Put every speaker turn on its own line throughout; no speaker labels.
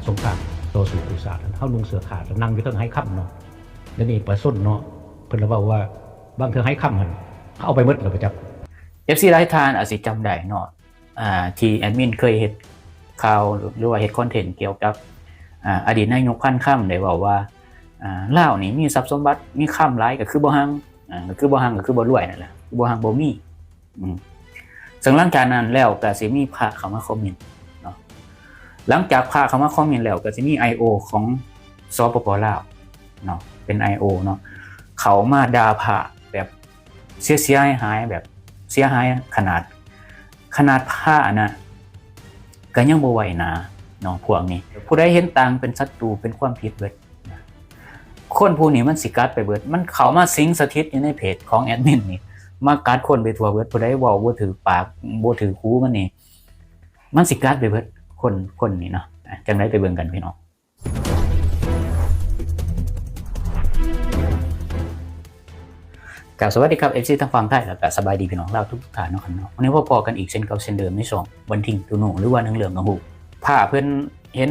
สงครามโตสู่กุศลเฮาลุงเสือขาดนั่งอยู่เทิงให้ค่ำเนาะแล้วนี่ปลาส้นเนาะเพิ่นระเว้าว่าบางเทื่อให้ค่ำมันเขาเอาไปหมดแล้วไปจับ
FC หลายท่านอาจสิจำได้เนาะที่แอดมินเคยเฮ็ดข่าวหรือว่าเฮ็ดคอนเทนต์เกี่ยวกับอดีตนายกพันธุ์ค่ำได้เว้าว่าลาวนี่มีทรัพย์สมบัติมีค่ำหลายก็คือบ่ฮังก็คือบ่ฮังก็คือบ่รวยนั่นแหละบ่ฮังบ่มีซึ่งหลังจากนั้นแล้วก็สิมีพระเข้ามาคอมเมนต์เนาะหลังจากพระเข้ามาคอมเมนต์แล้วก็สิมี IO ของสปป.ลาวเนาะเป็น IO เนาะเขามาด่าพระแบบเสียหายแบบเสียหายขนาดพระนะก็ยังบ่ไหวนะเนาะพวกนี้ผู้ใดเห็นต่างเป็นศัตรูเป็นความผิดเบิดคนผู้นี้มันสิกัดไปเบิดมันเข้ามาสิงสถิตอยู่ในเพจของแอดมินนี่มากัดคนไปทั่วเบิดผู้ใดเว้าบ่ถือปากบ่ถือหูมันนี่มันสิกัดไปเบิดคนนี่เนาะจังได๋ไปเบิ่งกันพี่น้องสวัสดีครับ FC ทางฝั่งไทยแล้วก็สบายดีพี่น้องเราทุกท่านเนาะครับเนาะวันนี้พอกันอีกเช่นเก่าเช่นเดิมใน2วันทิ้งตุโนหรือว่า1เหลืองกระหูผ้าเพิ่นเห็น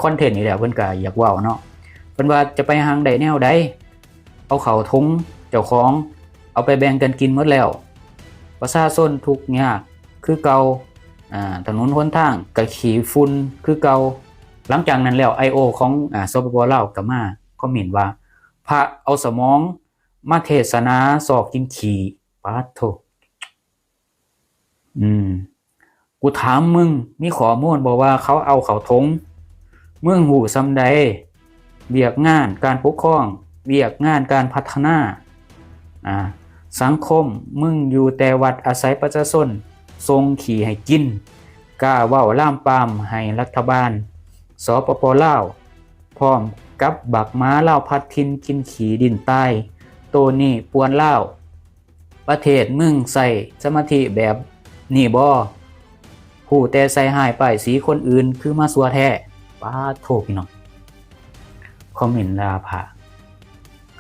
คอนเทนต์นี่แล้วเพิ่นก็อยากเว้าเนาะเพิ่นว่าจะไปหางได้แนวใดเอาเข้าถุงเจ้าของเอาไปแบ่งกันกินหมดแล้วประชาชนทุกข์ยากคือเก่าถนนหนทางก็ขี้ฝุ่นคือเก่าหลังจากนั้นแล้ว IO ของสปป.ลาวก็มาคอมเมนต์ว่าพระเอาสมองมาเทศนาสอกกินขี่ปาโถกูถามมึงมีข้อมูลบอกว่าเขาเอาเขาทงมึงหูซำใดเวียกงานการปกครองเวียกงานการพัฒนาสังคมมึงอยู่แต่วัดอาศัยประชาชนทรงขี่ให้กินกล้าเว้าล่ามปามให้รัฐบาลสปป.ลาวพร้อมกับบักม้าลาวพัดทินกินขี่ดินใต้ตัวนี้ปวนลาวประเทศมึงใส่สมาธิแบบนี่บ่ผู้แต่ใส่หายป้ายสีคนอื่นคือมาสัวแท้ป้าโทพี่น้องคอมเมนต์ด่าพระ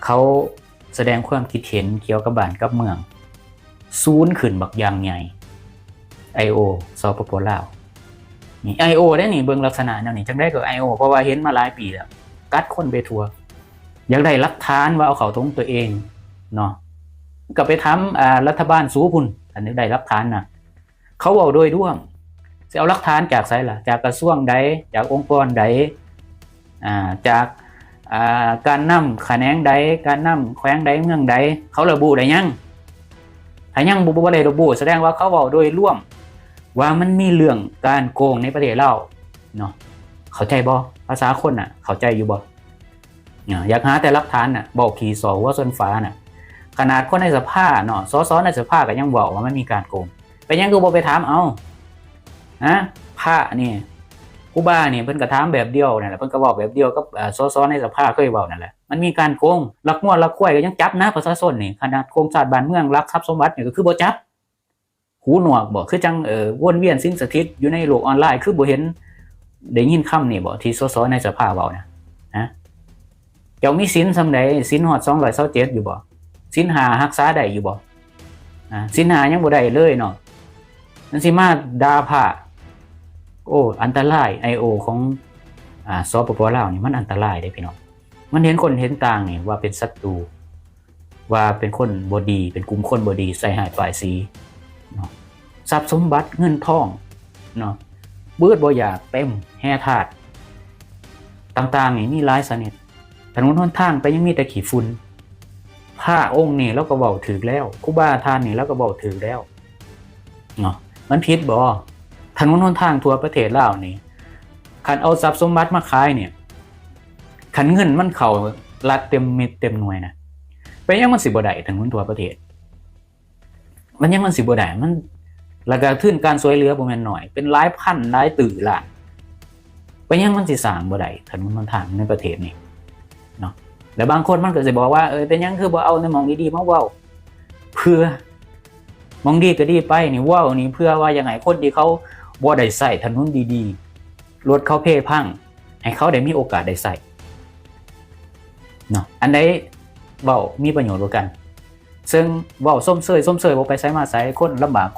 เขาแสดงความคิดเห็นเกี่ยวกับบ้านกับเมืองศูนย์ขึ้นบักอย่างใหญ่ IO สปป.ลาวนี่ IO ได้นี่เบิ่งลักษณะแนวนี้จังได้ก็ IO เพราะว่าเห็นมาหลายปีแล้วกัดคนไปทั่วอยากได้หลักฐานว่าเอาเขาตรงตัวเองเนาะก็ไปทำรัฐบาลสู้พุ่นอันนี้ได้หลักฐานนะเขาเอาโดยร่วมจะเอาหลักฐานจากไสล่ะจากกระทรวงใดจากองค์กรใดจากการนำแขนงใดการนำแขวงใดเมืองใดเขาระบุได้ยังถ้ายังบ่ได้ระบุแสดงว่าเขาเอาโดยร่วมว่ามันมีเรื่องการโกงในประเทศเราเนาะเข้าใจบ่ภาษาคนน่ะเข้าใจอยู่บ่อยากหาแต่หลักฐานน่ะบอกขี่สอหัวส้นฟ้าน่ะขนาดคนในสภาเนาะสสในสภาก็ยังบอกว่ามันมีการโกงไปยังดูบ่ไปถามเอาพระนี่ครูบานี่เพิ่นก็ถามแบบเดียวนั่นแหละเพิ่นก็บอกแบบเดียวกับสสในสภาเคยเว้านั่นแหละมันมีการโกงลักมั่วลักควายก็ยังจับนะประชาชนนี่ขนาดโครงสร้างบ้านเมืองลักทรัพย์สมบัตินี่ก็คือบ่จับหูหนวกบ่คือจังวนเวียนสิ่งสถิตอยู่ในโลกออนไลน์คือบ่เห็นได้ยินคำนี่บ่ที่สสในสภาเว้านะเจ้ามีศีลซำใดศีลฮอด227อยู่บ่ศีล5รักษาได้อยู่บ่ศีล5ยังบ่ได้เลยเนาะนั่นสิมาด่าพระโอ้อันตราย IO ของสปป.ลาวนี่มันอันตรายเด้พี่น้องมันเห็นคนเห็นต่างนี่ว่าเป็นศัตรูว่าเป็นคนบ่ดีเป็นกลุ่มคนบ่ดีใส่หายป้ายสีเนาะทรัพย์สมบัติเงินทองเนาะเบิดบ่อยากเต็มแห่ธาตุต่างๆนี่มีหลายชนิดถนนหนทางไปยังมีแต่ขี้ฝุ่นพระองค์นี่แล้วก็เว้าถูกแล้วครูบาอาจารย์นี่แล้วก็เว้าถูกแล้วเนาะมันผิดบ่ถนนหนทางทั่วประเทศลาวนี่คันเอาทรัพย์สมบัติมาขายเนี่ยคันเงินมันเข้ารัฐเต็มเม็ดเต็มหน่วยนะไปยังมันสิบ่ได้ถนนทั่วประเทศมันยังมันสิบ่ได้มันแล้วก็ทุนการช่วยเหลือบ่แม่นน้อยเป็นหลายพันหลายตื่อล้านไปยังมันสิสร้างบ่ได้ถนนหนทางในประเทศนี่เนาะแล้วบางคนมันก็สิบอกว่าเป็นยังคือบ่เอาในหม่องดีๆมาเว้าเพื่อมองดีก็ดีไปนี่ว้าวนี่เพื่อว่ายังไงคนที่เขาบ่ได้ใส่ถนนดีๆรถเขาเพ่พังให้เขาได้มีโอกาสได้ใส่เนาะอันใดเว้ามีประโยชน์กว่ากันซึ่งเว้าส้มเซยบ่ไปไสมาไสคนลำบาก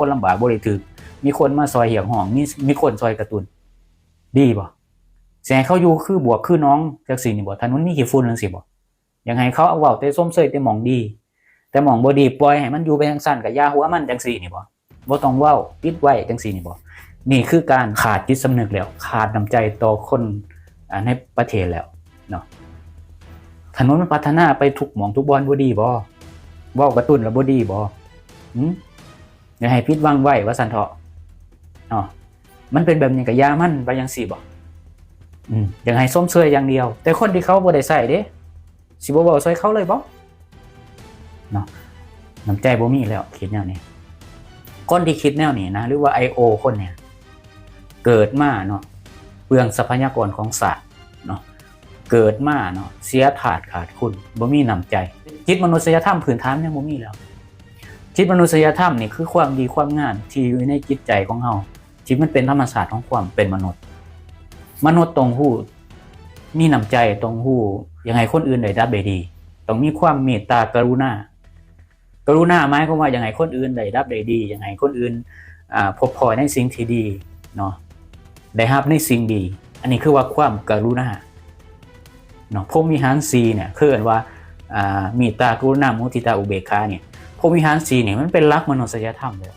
บ่ได้ถึกมีคนมาซอยเหี่ยงห้องมีคนซอยกระตุนดีบ่ แสเขาอยู่คือบวกคือน้องจังซี่นี่บ่ถนนมีขี้ฝุ่นจังซี่บ่ยังให้เขาเอาเว้าแต่ส้มเสยแต่หม่องดีแต่หม่องบ่ดีปล่อยให้มันอยู่ไปจังซั่นก็อย่าหัวมันจังซี่นี่บ่ต้องเว้าปิดไว้จังซี่นี่บ่นี่คือการขาดจิตสำนึกแล้วขาดน้ำใจต่อคนในประเทศแล้วเนาะถนนมันพัฒนาไปทุกหม่องทุกบอนบ่ดีบ่เว้ากระตุ้นแล้วบ่ดีบ่อย่าให้ผิดหวังไว้ว่าซั่นเถาะเนาะมันเป็นแบบนี้ก็อย่ามันไปจังซี่บ่อย่างให้ส้มเชยอย่างเดียวแต่คนที่เขาบ่ได้ใส่เด้สิบ่เว้าใส่เขาเลยบ่เนาะน้ำใจบ่มีแล้วคิดแนวนี้คนที่คิดแนวนี้นะหรือว่า IO คนเนี่ยเกิดมาเนาะเปลืองทรัพยากรของศาสตร์เนาะเกิดมาเนาะเสียขาดคุณบ่มีน้ำใจจิตมนุษยธรรมพื้นฐานยังบ่มีแล้วจิตมนุษยธรรมนี่คือความดีความงามที่อยู่ในจิตใจของเฮาที่มันเป็นธรรมชาติของความเป็นมนุษย์ต้องฮู้มีน้ำใจต้องฮู้ยังไงคนอื่นได้รับได้ดีต้องมีความเมตตากรุณาหมายความว่ายังไงคนอื่นได้รับได้ดียังไงคนอื่นพบพอในสิ่งที่ดีเนาะได้รับในสิ่งดีอันนี้คือว่าความกรุณาเนาะพรหมวิหาร4เนี่ยคือว่าเมตตากรุณามุทิตาอุเบกขาเนี่ยพรหมวิหาร4เนี่ยมันเป็นหลักมนุษยธรรมเลย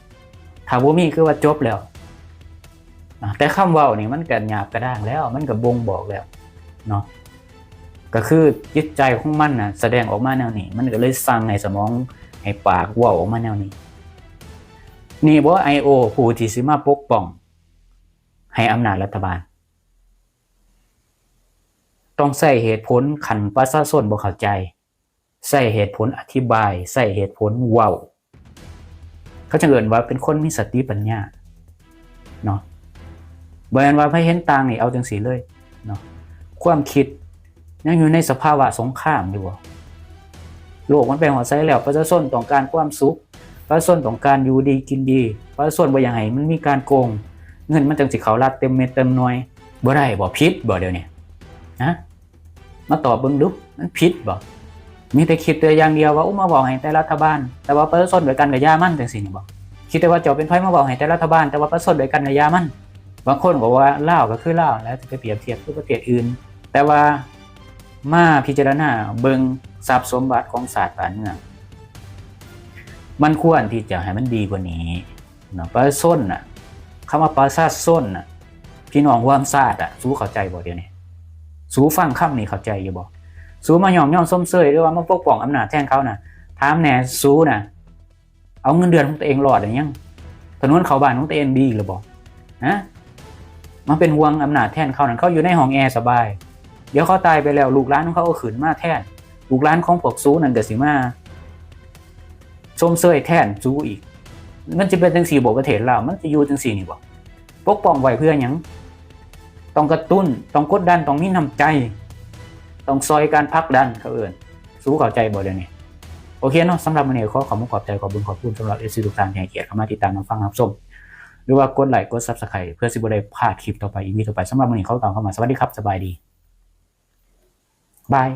ถ้าบ่มีคือว่าจบแล้วแต่คำเว้านี่มันก็หยาบกระด้างแล้วมันก็บ่งบอกแล้วเนาะก็คือจิตใจของมันน่ะแสดงออกมาแนวนี้มันก็เลยสั่งให้สมองให้ปากเว้าออกมาแนวนี้นี่บ่ IO ผู้ที่สิมาปกป้องให้อำนาจรัฐบาลต้องใช้เหตุผลคันประชาชนบ่เข้าใจใช้เหตุผลอธิบายใช้เหตุผลเว้าเขาจะเอิ้นว่าเป็นคนมีสติปัญญาเนาะบ่แม่นว่าไผเห็นต่างนี่เอาจังซี่เลยเนาะความคิดยังอยู่ในสภาวะสงครามอยู่บ่โลกมันไปฮอดไสแล้วประชาชนต้องการความสุขประชาชนต้องการอยู่ดีกินดีประชาชนบ่อยากให้มันมีการโกงเงินมันจังสิเข้ารัฐเต็มเม็ดเต็มหน่วยบ่ได้บ่ผิดบ่เดี๋ยวนี้นะมาตอบเบิ่งดูมันผิดบ่มีแต่คิดแต่อย่างเดียวว่ามาบอกให้แต่รัฐบาลแต่ว่าประชาชนด้วยกันก็อย่ามันจังซี่นี่บ่คิดแต่ว่าเจ้าเป็นไผมาบอกให้แต่รัฐบาลแต่ว่าประชาชนด้วยกันก็อย่ามันบางคนบอกว่าลาวก็คือลาวแล้วจะไปเปรียบเทียบกับประเทศอื่นแต่ว่ามาพิจารณาเบิ่งทรัพย์สมบัติของชาติบ้านเมืองมันควรที่จะให้มันดีกว่านี้เนาะประชาชนน่ะคำว่าประชาชนน่ะพี่น้องร่วมชาติสู้เข้าใจบ่เดี๋ยวนี้สู้ฟังคำนี้เข้าใจอยู่บ่สู้มาย่อมส้มเสยหรือว่ามาปกป้องอำนาจแทนเขาน่ะถามแน่สู้น่ะเอาเงินเดือนของตัวเองรอดได้ยังถนนเข้าบ้านของตัวเองดีหรือบ่นะมันเป็นห่วงอำนาจแทนเขานั่นเขาอยู่ในห้องแอร์สบายเดี๋ยวเขาตายไปแล้วลูกหลานของเขาเอาขืนมาแทนลูกหลานของพวกซูนั่นก็สิมาชมเชยแทนซูอีกมันจะเป็นจังซี่บ่ประเทศลาวมันจะอยู่จังซี่นี่บ่ปกป้องไว้เพื่อหยังต้องกระตุ้นต้องกดดันต้องมีน้ำใจต้องซอยการผลักดันเขาเอิ้นซูเข้าใจบ่เดี๋ยวนี้โอเคเนาะสำหรับมื้อนี้ขอขอบคุณขอบใจขอบคุณสำหรับ FC ทุกท่านที่ให้เกียรติเข้ามาติดตามรับฟังรับชมหรือว่ากดไลค์กด Subscribe เพื่อสิบ่ได้พลาดคลิปต่อไปอีกต่อไปสำหรับมื้อนี้ขอกล่าวคำว่าสวัสดีครับสบายดีบาย